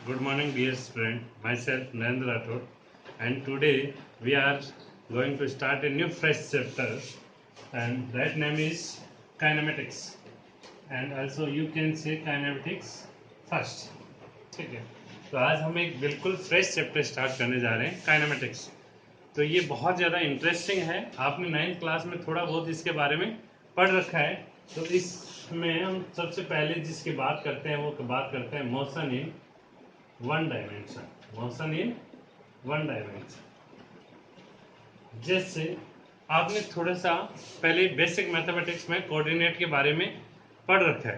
Good morning, dear student. Myself Narendra Rathod, and today we are going to start a new fresh chapter, and that name is kinematics. And also you can say kinematics first. ठीक है, तो आज हम एक बिल्कुल fresh chapter start करने जा रहे हैं काइनेमेटिक्स। तो ये बहुत ज़्यादा इंटरेस्टिंग है। आपने 9th क्लास में थोड़ा बहुत इसके बारे में पढ़ रखा है। तो इसमें हम सबसे पहले जिसकी बात करते हैं वो बात करते हैं motion in one dimension. Motion in one dimension, जैसे आपने थोड़ा सा पहले बेसिक मैथमेटिक्स में कोऑर्डिनेट के बारे में पढ़ रखा है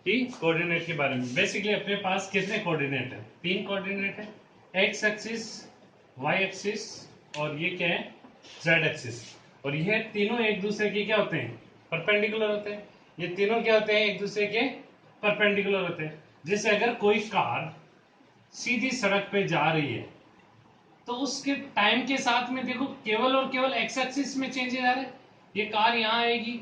कि कोऑर्डिनेट के बारे में बेसिकली अपने पास कितने कोऑर्डिनेट है? 3 कोऑर्डिनेट है, एक्स एक्सिस, वाई एक्सिस और ये क्या है, जेड एक्सिस। और ये तीनों एक दूसरे के क्या होते हैं? परपेंडिकुलर होते हैं। ये तीनों क्या होते हैं? एक दूसरे के परपेंडिकुलर होते हैं। जैसे अगर कोई कार सीधी सड़क पे जा रही है तो उसके टाइम के साथ में देखो केवल और केवल एक्स एक्सिस में चेंजेस आ रहे हैं। ये कार यहाँ आएगी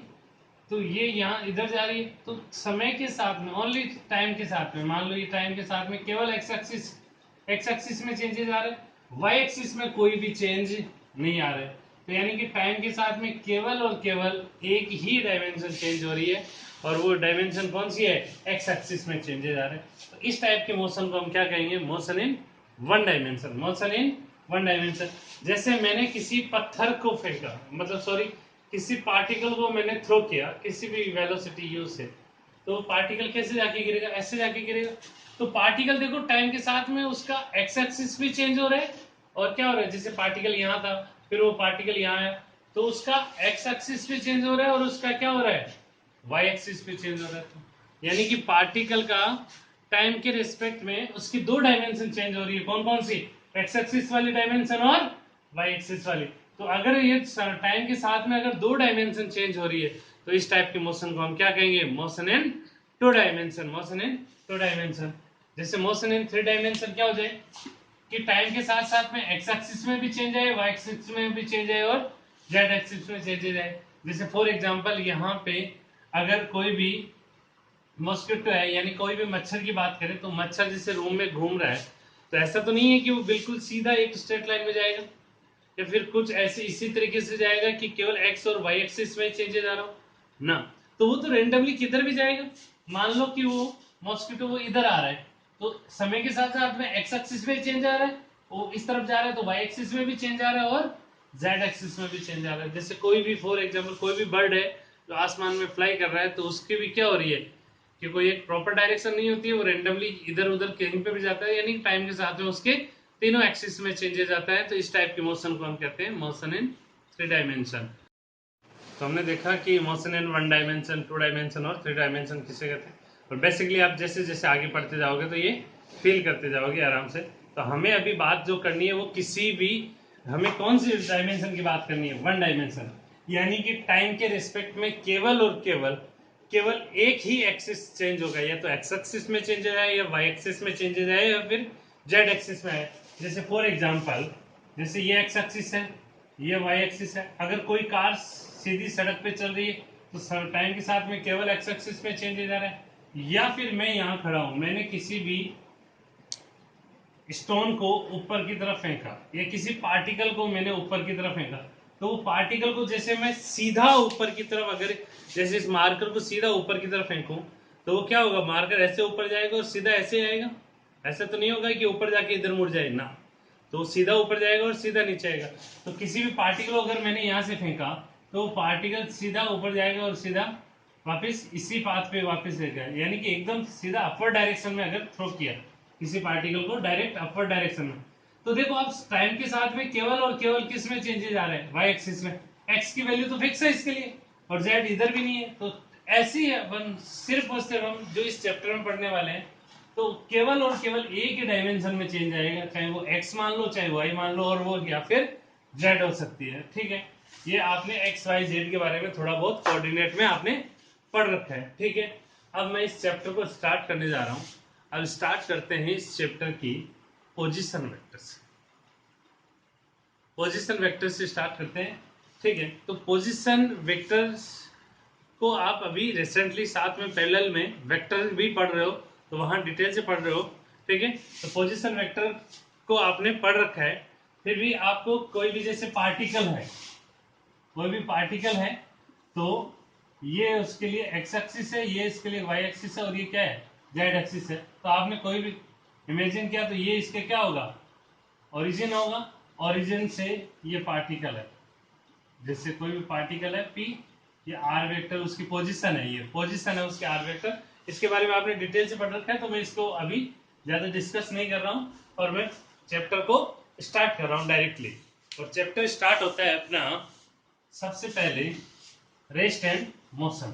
तो ये यहाँ इधर जा रही है, तो समय के साथ में ओनली टाइम के साथ में मान लो ये टाइम के साथ में केवल एक्स एक्सिस में चेंजेस आ रहे हैं, वाई एक्सिस में कोई भी चेंज नहीं आ रहे। तो यानी कि टाइम के साथ में केवल और केवल एक ही डायमेंशन चेंज हो रही है और वो डायमेंशन कौन सी है? एक्स एक्सिस में चेंजेस आ रहे हैं। तो इस टाइप के मोशन को हम क्या कहेंगे? Motion in one dimension. Motion in one dimension. जैसे मैंने किसी पत्थर को फेंका, मतलब सॉरी किसी पार्टिकल को मैंने थ्रो किया किसी भी वेलोसिटी यू से, तो पार्टिकल कैसे जाके गिरेगा? ऐसे जाके गिरेगा। तो पार्टिकल देखो टाइम के साथ में उसका एक्स एक्सिस भी चेंज हो रहा है और क्या हो रहा है, जैसे पार्टिकल यहाँ था फिर वो पार्टिकल यहाँ आया तो उसका एक्स एक्सिस भी चेंज हो रहा है और उसका क्या हो रहा है? वाई एक्सिस भी चेंज हो रहा है। यानी कि पार्टिकल का टाइम के रिस्पेक्ट में उसकी 2 डायमेंशन चेंज हो रही है। कौन कौन सी? एक्स एक्सिस वाली डायमेंशन और वाई एक्सिस वाली। तो अगर ये टाइम के साथ में अगर 2 डायमेंशन चेंज हो रही है तो इस टाइप के मोशन को हम क्या कहेंगे? Motion in 2 dimension. Motion in 2 dimension. जैसे मोशन इन 3 डायमेंशन क्या हो जाए कि टाइम के साथ साथ में एक्स एक्सिस में भी चेंज आए, वाई एक्सिस में भी चेंज आए और जेड एक्सिस में चेंज आए। जैसे फॉर एग्जांपल यहाँ पे अगर कोई भी मॉस्किटो है यानी कोई भी मच्छर की बात करें तो मच्छर जैसे रूम में घूम रहा है तो ऐसा तो नहीं है कि वो बिल्कुल सीधा एक स्ट्रेट लाइन में जाएगा या फिर कुछ ऐसे इसी तरीके से जाएगा कि केवल एक्स और वाई एक्सिस में चेंजेस आ रहा हो ना। तो वो तो रेंडमली किधर भी जाएगा। मान लो कि वो मॉस्किटो वो इधर आ रहा है तो समय के साथ साथ में एक्स एक्सिस में चेंज आ रहा है, वो इस तरफ जा रहा है तो वाई एक्सिस में भी चेंज आ रहा है और जेड एक्सिस में भी चेंज आ रहा है। जैसे कोई भी फॉर एग्जाम्पल कोई भी बर्ड है जो आसमान में फ्लाई कर रहा है तो उसकी भी क्या हो रही है कि कोई एक प्रॉपर डायरेक्शन नहीं होती है, वो रेंडमली इधर उधर कहीं पे भी जाता है, यानी टाइम के साथ में उसके तीनों एक्सिस में चेंजेस आता है। तो इस टाइप के मोशन को हम कहते हैं मोशन इन 3 डायमेंशन। तो हमने देखा कि मोशन इन 1 डायमेंशन, 2 डायमेंशन और 3 डायमेंशन किसे कहते हैं। और बेसिकली आप जैसे जैसे आगे पढ़ते जाओगे तो ये फील करते जाओगे आराम से। तो हमें अभी बात जो करनी है वो किसी भी, हमें कौन सी डायमेंशन की बात करनी है? 1 डायमेंशन। यानी कि टाइम के रिस्पेक्ट में केवल और केवल एक ही एक्सिस चेंज होगा, या तो एक्स एक्सिस में चेंज हो जाए या वाई एक्सिस में चेंज हो जाए या फिर जेड एक्सिस में है। जैसे फॉर एग्जांपल जैसे ये एक्स एक्सिस है ये वाई एक्सिस है, अगर कोई कार सीधी सड़क पे चल रही है तो टाइम के साथ में केवल एक्स एक्सिस में चेंज हो जा रहा है। या फिर मैं यहाँ खड़ा हूं, मैंने किसी भी स्टोन को ऊपर की तरफ फेंका या किसी पार्टिकल को मैंने ऊपर की तरफ फेंका, तो वो पार्टिकल को जैसे मैं सीधा ऊपर की तरफ, अगर जैसे इस मार्कर को सीधा ऊपर की तरफ फेंकूं तो वो क्या होगा? मार्कर ऐसे ऊपर जाएगा और सीधा ऐसे आएगा। ऐसा तो नहीं होगा कि ऊपर जाके इधर मुड़ जाए ना, तो सीधा ऊपर जाएगा और सीधा नीचे आएगा। तो किसी भी पार्टिकल को अगर मैंने यहाँ से फेंका तो वो पार्टिकल सीधा ऊपर जाएगा और सीधा वापस इसी पाथ पे वापस रहेगा, यानी कि एकदम सीधा अपवर्ड डायरेक्शन में अगर थ्रो किया किसी पार्टिकल को डायरेक्ट अपवर्ड डायरेक्शन में। तो देखो आप टाइम के साथ में केवल और केवल किस में चेंजेस आ रहे हैं? वाई एक्सिस में। एक्स की वैल्यू तो फिक्स है इसके लिए और जेड इधर भी नहीं है। तो ऐसी है सिर्फ और सिर्फ हम जो इस चैप्टर में पढ़ने वाले हैं तो केवल और केवल एक ही डायमेंशन में चेंज आएगा, चाहे वो एक्स मान लो चाहे वाई मान लो और वो या फिर जेड हो सकती है। ठीक है, ये आपने एक्स वाई जेड के बारे में थोड़ा बहुत कोऑर्डिनेट में आपने पढ़ रखा है। ठीक है, अब मैं इस चैप्टर को स्टार्ट करने जा रहा हूं। अब स्टार्ट करते हैं इस चैप्टर की पोजीशन वेक्टर से। पोजीशन वेक्टर से स्टार्ट करते हैं। ठीक है, तो पोजीशन वेक्टर्स को आप अभी रिसेंटली साथ में पैरेलल में वेक्टर भी पढ़ रहे हो तो वहां डिटेल से पढ़ रहे हो ठीक है। तो पोजीशन वेक्टर को आपने पढ़ रखा है, फिर भी आपको कोई भी जैसे पार्टिकल है, कोई भी पार्टिकल है तो ये उसके लिए एक्स एक्सिस है, ये इसके लिए वाई एक्सिस है, और ये क्या है जेड एक्सिस है। तो आपने कोई भी इमेजिन किया तो ये इसके क्या होगा, ओरिजिन होगा, ओरिजिन से ये पार्टिकल है, जैसे कोई भी पार्टिकल है पी, ये आर वेक्टर उसकी पोजीशन है, ये पोजीशन है उसके आर वेक्टर। इसके बारे में आपने डिटेल से पढ़ रखा है, तो मैं इसको अभी ज्यादा डिस्कस नहीं कर रहा हूँ, और मैं चैप्टर को स्टार्ट कर रहा हूँ डायरेक्टली। और चैप्टर स्टार्ट होता है अपना सबसे पहले रेस्ट एंड मोशन।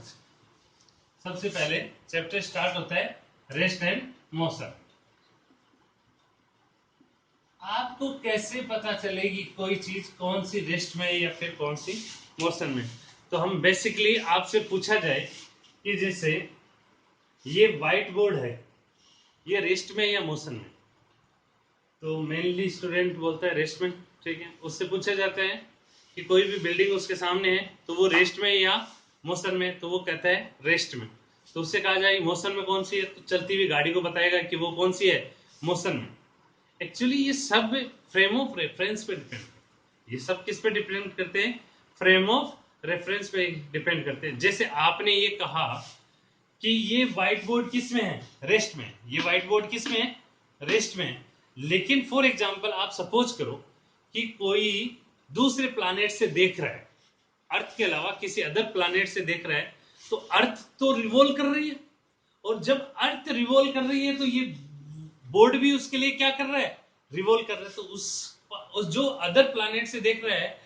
सबसे पहले चैप्टर स्टार्ट होता है रेस्ट एंड मोशन। आपको कैसे पता चलेगी कोई चीज कौन सी रेस्ट में है या फिर कौन सी मोशन में? तो हम बेसिकली आपसे पूछा जाए कि जैसे ये व्हाइट बोर्ड है, ये रेस्ट में या मोशन में? तो मेनली स्टूडेंट बोलता है रेस्ट में, ठीक है। उससे पूछा जाता है कि कोई भी बिल्डिंग उसके सामने है तो वो रेस्ट में या मोशन में, तो वो कहता है रेस्ट में। तो उससे कहा जाए मोशन में कौन सी है, तो चलती हुई गाड़ी को बताएगा कि वो कौन सी है, मोशन में। एक्चुअली ये सब फ्रेम ऑफ रेफरेंस पे डिपेंड, ये सब किस पे डिपेंड करते हैं, फ्रेम ऑफ रेफरेंस पे डिपेंड करते हैं। जैसे आपने ये कहा कि ये व्हाइट बोर्ड किस में है, रेस्ट में, ये व्हाइट बोर्ड किस में है, रेस्ट में है। लेकिन फॉर एग्जांपल आप सपोज करो कि कोई दूसरे प्लैनेट से देख रहा है, अर्थ के अलावा किसी अदर प्लैनेट से देख रहा है, तो अर्थ तो रिवॉल्व कर रही है, और जब अर्थ रिवॉल्व कर रही है तो ये बोर्ड भी उसके लिए क्या कर रहा है, रिवॉल्व कर रहा है। तो उस जो अदर प्लैनेट से देख रहा है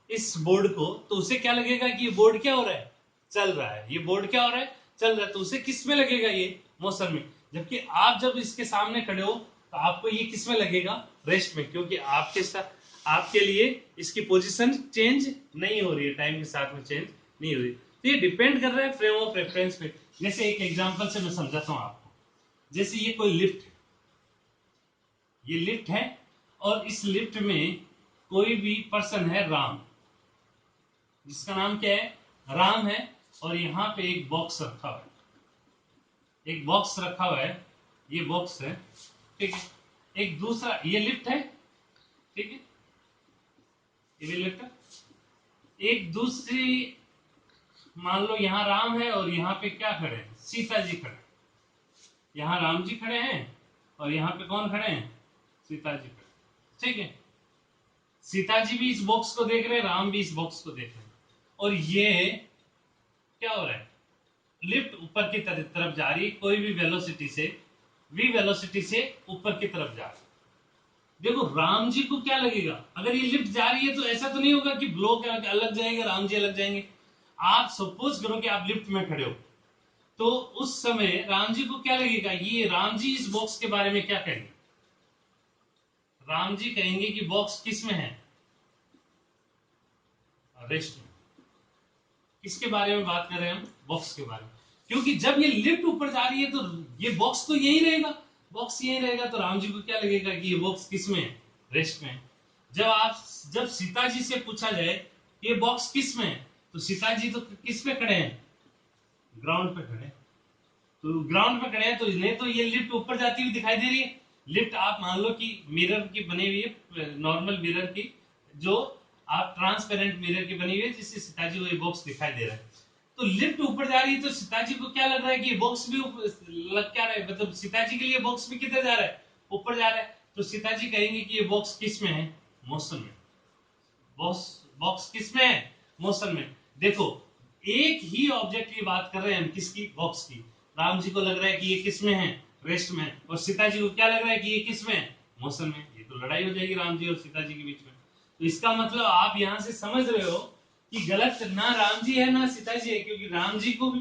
इस बोर्ड को, तो उसे क्या लगेगा कि ये बोर्ड क्या हो रहा है, चल रहा है, ये बोर्ड क्या हो रहा है, चल रहा है। तो उसे किस में लगेगा, ये मोशन में। जबकि आप जब इसके सामने खड़े हो तो आपको ये किस में लगेगा, रेस्ट में, क्योंकि आपके साथ, आपके लिए इसकी पोजीशन चेंज नहीं हो रही है, टाइम के साथ में चेंज नहीं हो रही। तो ये डिपेंड कर रहा है फ्रेम ऑफ रेफरेंस पे। जैसे एक एग्जांपल से मैं समझाता हूं आपको। जैसे ये कोई लिफ्ट, ये लिफ्ट है, और इस लिफ्ट में कोई भी पर्सन है राम, जिसका नाम क्या है, राम है, और यहाँ पे एक बॉक्स रखा हुआ है, एक बॉक्स रखा हुआ है, ये बॉक्स है, ठीक है। एक दूसरा, ये लिफ्ट है, ठीक है, ये लिफ्ट है। एक दूसरी, मान लो यहाँ राम है और यहाँ पे क्या खड़े हैं, सीता जी खड़े, यहाँ राम जी खड़े हैं और यहाँ पे कौन खड़े हैं, सीता जी खड़े, ठीक है। सीता जी भी इस बॉक्स को देख रहे हैं, राम भी इस बॉक्स को देख रहे हैं, और ये क्या हो रहा है, लिफ्ट ऊपर की तरफ जा रही है, कोई भी वेलोसिटी से, v वेलोसिटी से ऊपर की तरफ जा रही है। देखो राम जी को क्या लगेगा, अगर ये लिफ्ट जा रही है तो ऐसा तो नहीं होगा कि ब्लॉक अलग जाएंगे, राम जी अलग जाएंगे। आप सपोज करो कि आप लिफ्ट में खड़े हो, तो उस समय राम जी को क्या लगेगा, ये राम जी इस बॉक्स के बारे में क्या कहेंगे, राम जी कहेंगे कि बॉक्स किस में है, रेस्ट में। किसके बारे में बात कर रहे हैं हम, बॉक्स के बारे में, क्योंकि जब ये लिफ्ट ऊपर जा रही है तो ये बॉक्स तो यही रहेगा, बॉक्स यही रहेगा, तो राम जी को क्या लगेगा कि ये बॉक्स किस में है, रेस्ट में। जब सीता जी से पूछा जाए ये बॉक्स किस में है, तो सीता जी तो किस पे खड़े हैं, ग्राउंड पे खड़े हैं। तो ग्राउंड पे खड़े हैं, तो इन्हें तो ये लिफ्ट ऊपर जाती हुई दिखाई दे रही है। लिफ्ट आप मान लो कि मिरर की बनी हुई है, नॉर्मल मिरर की, जो आप ट्रांसपेरेंट मिरर की बनी हुई है, जिससे सीता जी को ये बॉक्स दिखाई दे रहा है। तो लिफ्ट ऊपर जा रही है, तो सीता जी को क्या लग रहा है कि ये बॉक्स भी लग क्या रहा है, मतलब सीता जी के लिए बॉक्स भी किधर जा रहा है, ऊपर जा रहा है। तो सीता जी कहेंगे कि ये बॉक्स किस में है, मोशन में। बॉक्स बॉक्स किस में है, मोशन में। देखो एक ही ऑब्जेक्ट की बात कर रहे हैं हम, किसकी, बॉक्स की। राम जी को लग रहा है कि ये किस में है, रेस्ट में, और सीता जी को क्या लग रहा है कि ये किस में है, मोशन में। ये तो लड़ाई हो जाएगी राम जी और सीता जी के बीच में। तो इसका मतलब आप यहां से समझ रहे हो कि गलत ना राम जी है ना सीता जी है, क्योंकि राम जी को भी,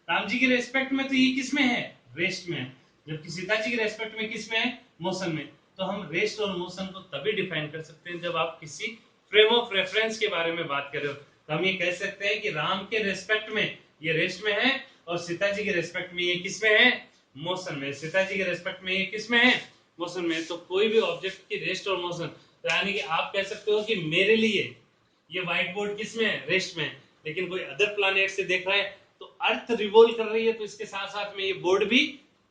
राम जी के रेस्पेक्ट में तो ये किस में है, रेस्ट में है, जबकि सीता जी के रेस्पेक्ट में किस में है, मोशन में। तो हम रेस्ट और मोशन को तभी डिफाइन कर सकते हैं जब आप किसी फ्रेम ऑफ रेफरेंस के बारे में बात कर रहे हो। तो हम ये कह सकते हैं कि राम के रेस्पेक्ट में ये रेस्ट में है, और सीता जी के रेस्पेक्ट में ये किस में है, मोशन में। सीता जी के रेस्पेक्ट में ये किस में है, मोशन में। तो कोई भी ऑब्जेक्ट की रेस्ट और मोशन, तो यानी कि आप कह सकते हो कि मेरे लिए ये व्हाइट बोर्ड किस में है, रेस्ट में। लेकिन कोई अदर प्लैनेट से देख रहा है तो अर्थ रिवॉल्व कर रही है, तो इसके साथ साथ में ये बोर्ड भी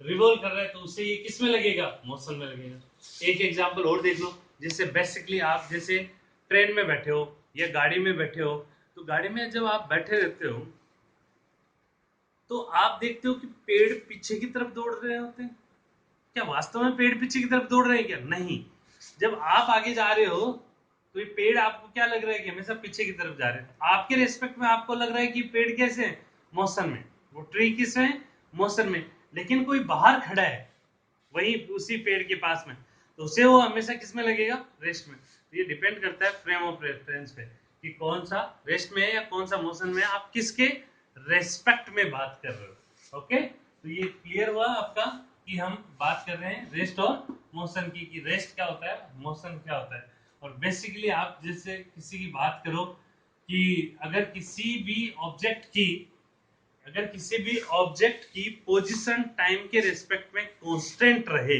रिवॉल्व कर रहा है तो उससे ये किस में लगेगा, मोशन में लगेगा। एक एग्जांपल और देख लो, जिससे बेसिकली आप जैसे ट्रेन में बैठे हो या गाड़ी में बैठे हो, तो गाड़ी में जब आप बैठे रहते हो तो आप देखते हो कि पेड़ पीछे की तरफ दौड़ रहे होते हैं। क्या वास्तव में पेड़ पीछे की तरफ दौड़ रहे हैं क्या? नहीं। जब आप आगे जा रहे हो तो ये पेड़ आपको क्या लग रहा है कि हमेशा पीछे की तरफ जा रहे हैं। आपके रेस्पेक्ट में आपको लग रहा है कि पेड़ कैसे है, मोशन में, वो ट्री किस में, मोशन में। लेकिन कोई बाहर खड़ा है वही उसी पेड़ के पास में, तो उसे वो हमेशा किस में लगेगा, रेस्ट में। तो ये डिपेंड करता है फ्रेम ऑफ रेफरेंस पे कि कौन सा रेस्ट में है या कौन सा मोशन में है, आप किसके रेस्पेक्ट में बात कर रहे हो। ओके, तो ये क्लियर हुआ आपका कि हम बात कर रहे हैं रेस्ट और मोशन की, कि रेस्ट क्या होता है, मोशन क्या होता है। और बेसिकली आप जैसे किसी की बात करो कि अगर किसी भी ऑब्जेक्ट की पोजीशन टाइम के रेस्पेक्ट में कांस्टेंट रहे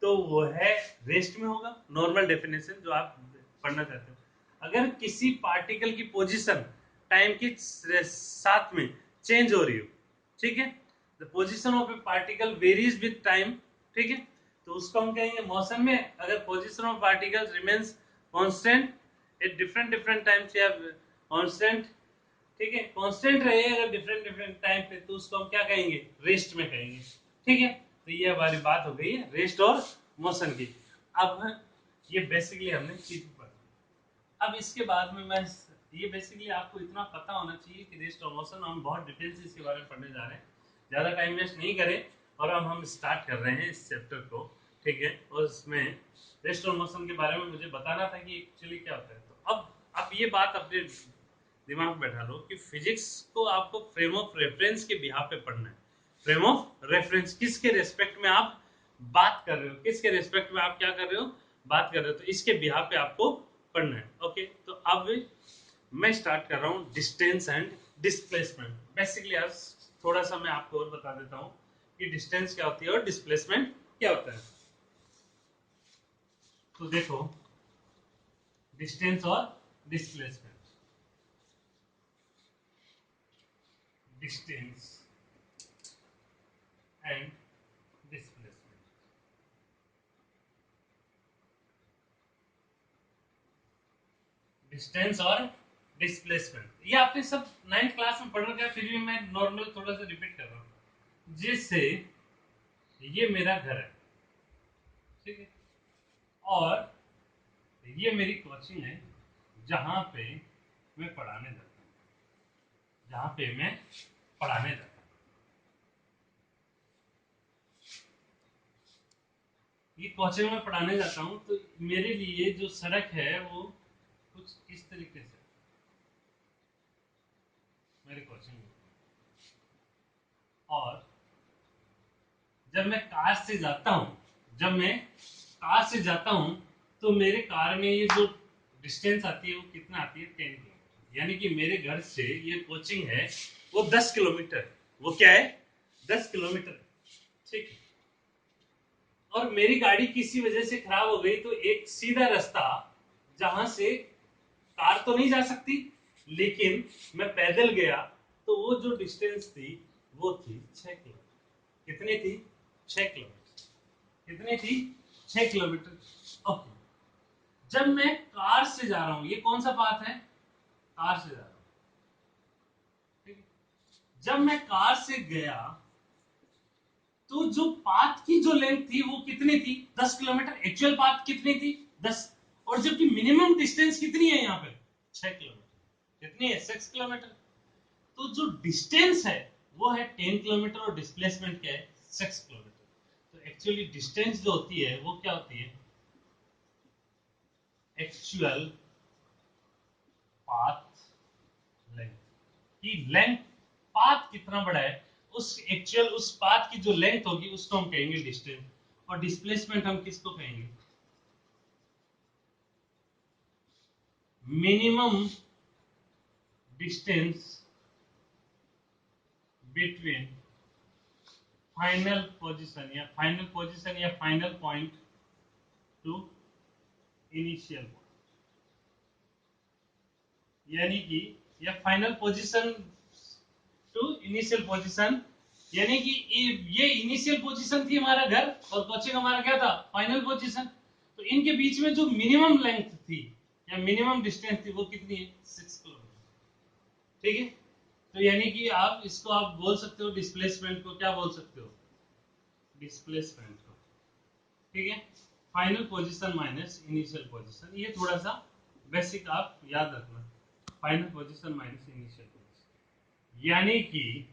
तो वो है रेस्ट में होगा, नॉर्मल डेफिनेशन जो आप पढ़ना चाहते हो। अगर किसी पार्टिकल की पोजीशन टाइम के साथ में चेंज हो रही हो, ठीक है, the position of A particle varies with time, ठीक है, तो उसको हम कहेंगे मोशन में। अगर position of particle remains constant at different different times या कांस्टेंट, ठीक है, कांस्टेंट रहे अगर डिफरेंट डिफरेंट टाइम पे, तो उसको हम क्या कहेंगे, रेस्ट में कहेंगे। ठीक है, तो ये हमारी बात हो गई है रेस्ट और मोशन की। अब ये बेसिकली हमने चीज पढ़ा। अब इसके बाद में मैं ये बेसिकली आपको इतना पता होना चाहिए कि रेस्ट और मोशन, हम बहुत डिटेल से इसके बारे में पढ़ने जा रहे हैं, ज्यादा टाइम वेस्ट नहीं करें। और अब हम स्टार्ट कर रहे हैं इस चैप्टर को, ठीक है, और इसमें रेस्ट और मोशन के बारे में मुझे बताना था कि एक्चुअली क्या होता है। तो अब ये बात अपने दिमाग में बैठा लो कि फिजिक्स को आपको फ्रेम ऑफ रेफरेंस के बिहाफ पे पढ़ना है। फ्रेम ऑफ रेफरेंस, किसके रेस्पेक्ट में आप बात कर रहे हो, किसके रेस्पेक्ट में आप क्या कर रहे हो, बात कर रहे हो, तो इसके बिहाफ पे आपको पढ़ना है। ओके, तो अब मैं स्टार्ट कर रहा हूँ डिस्टेंस एंड डिस्प्लेसमेंट। बेसिकली आज थोड़ा सा मैं आपको और बता देता हूँ कि डिस्टेंस क्या होती है और डिस्प्लेसमेंट क्या होता है। तो देखो, डिस्टेंस और displacement, distance and displacement, distance और डिस्प्लेसमेंट, ये आपने सब 9th क्लास में पढ़ रखा है, फिर भी मैं नॉर्मल थोड़ा सा रिपीट कर रहा हूँ। जैसे ये मेरा घर है, ठीक है, और ये मेरी कोचिंग है जहां पे मैं पढ़ाने जाता हूँ, जहां पे मैं पढ़ाने जाता हूँ। ये कोचिंग में पढ़ाने जाता हूँ, तो मेरे लिए जो सड़क है वो कुछ इस तरीके से मेरे कोचिंग में। और जब मैं कार से जाता हूँ, जब मैं कार से जाता हूँ, तो मेरे कार में ये जो डिस्टेंस आती है वो कितना आती है, 10 किलोमीटर। यानी कि मेरे घर से ये कोचिंग है वो 10 किलोमीटर, वो क्या है, 10 किलोमीटर, ठीक है। और मेरी गाड़ी किसी वजह से खराब हो गई तो एक सीधा रास्ता जहां से कार तो नहीं जा सकती, लेकिन मैं पैदल गया तो वो जो डिस्टेंस थी वो थी 6 किलोमीटर। कितनी थी, 6 किलोमीटर। कितनी थी, 6 किलोमीटर। ओके, जब मैं कार से जा रहा हूं, ये कौन सा पाथ है, कार से जा रहा हूं, ठीक है। जब मैं कार से गया तो जो पाथ की जो लेंथ थी वो कितनी थी, 10 किलोमीटर। एक्चुअल पाथ कितनी थी, 10। और जबकि मिनिमम डिस्टेंस कितनी है यहाँ पे, 6 किलोमीटर। कितनी है, 6 किलोमीटर। तो जो डिस्टेंस है वो है 10 किलोमीटर और डिस्प्लेसमेंट क्या है, 6 किलोमीटर। तो एक्चुअली डिस्टेंस जो होती है वो क्या होती है, एक्चुअल पाथ लेंथ, की लेंथ, पाथ कितना बड़ा है, उस एक्चुअल उस पाथ की जो लेंथ होगी उसको हम कहेंगे डिस्टेंस। और डिस्प्लेसमेंट हम किसको कहेंगे, minimum distance between final position या final point to initial point. यानी कि या final position to initial position यानी कि ये इनिशियल पोजीशन थी हमारा घर, और कोचिंग हमारा क्या था, फाइनल पोजीशन। तो इनके बीच में जो मिनिमम लेंथ थी या मिनिमम डिस्टेंस थी वो कितनी है, 6 किलोमीटर। ठीक है, तो यानी कि आप इसको आप बोल सकते हो डिस्प्लेसमेंट को, क्या बोल सकते हो, डिस्प्लेसमेंट को। ठीक है, final position minus initial position, ये थोड़ा सा बेसिक आप याद रखना। Final position minus initial position, यानी कि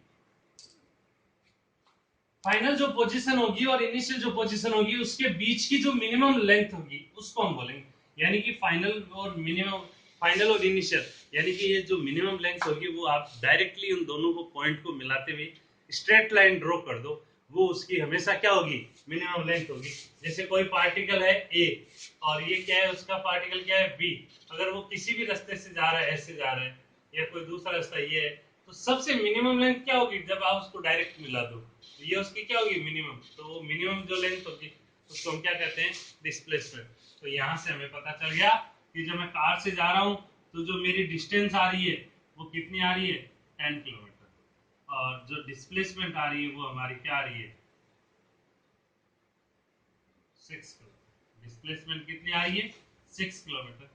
फाइनल जो पोजीशन होगी और इनिशियल जो पोजीशन होगी उसके बीच की जो मिनिमम लेंथ होगी उसको हम बोलेंगे। यानी कि फाइनल और मिनिमम, फाइनल और इनिशियल, यानी कि ये जो मिनिमम लेंथ होगी वो आप डायरेक्टली उन दोनों को पॉइंट को मिलाते हुए स्ट्रेट लाइन ड्रॉ कर दो, वो उसकी हमेशा क्या होगी, मिनिमम लेंथ होगी। जैसे कोई पार्टिकल है ए और ये क्या है, उसका पार्टिकल क्या है बी, अगर वो किसी भी रास्ते से जा रहा है, ऐसे जा रहा है या कोई दूसरा रास्ता ये है, तो सबसे मिनिमम लेंथ क्या होगी जब आप उसको डायरेक्ट मिला दो, तो ये उसकी क्या होगी, मिनिमम। तो वो मिनिमम जो लेंथ होगी उसको हम क्या कहते हैं, डिस्प्लेसमेंट। तो यहाँ से हमें पता चल गया कि जब मैं कार से जा रहा हूँ तो जो मेरी डिस्टेंस आ रही है वो कितनी आ रही है, 10 किलोमीटर, और जो डिस्प्लेसमेंट आ रही है वो हमारी क्या आ रही है, 6 किलोमीटर। डिस्प्लेसमेंट कितनी आ रही है, 6 किलोमीटर।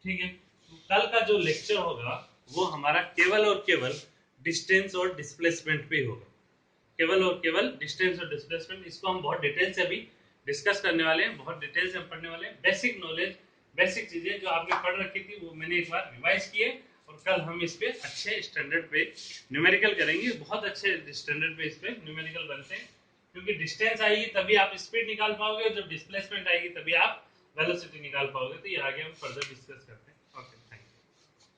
ठीक है, तो कल का जो लेक्चर होगा वो हमारा केवल और केवल डिस्टेंस और डिस्प्लेसमेंट पे होगा, केवल और केवल डिस्टेंस और डिस्प्लेसमेंट। इसको हम बहुत डिटेल से अभी डिस्कस करने वाले हैं, बहुत डिटेल से हम पढ़ने वाले हैं। बेसिक नॉलेज, बेसिक चीजें जो आपने पढ़ रखी थी वो मैंने एक बार रिवाइज किए, और कल हम इस पे अच्छे स्टैंडर्ड पे न्यूमेरिकल करेंगे। बहुत अच्छे स्टैंडर्ड पे इस पे न्यूमेरिकल बनते हैं, क्योंकि डिस्टेंस आएगी तभी आप स्पीड निकाल पाओगे, जब डिस्प्लेसमेंट आएगी तभी आप वेलोसिटी निकाल पाओगे। तो ये आगे हम फर्दर डिस्कस करते हैं।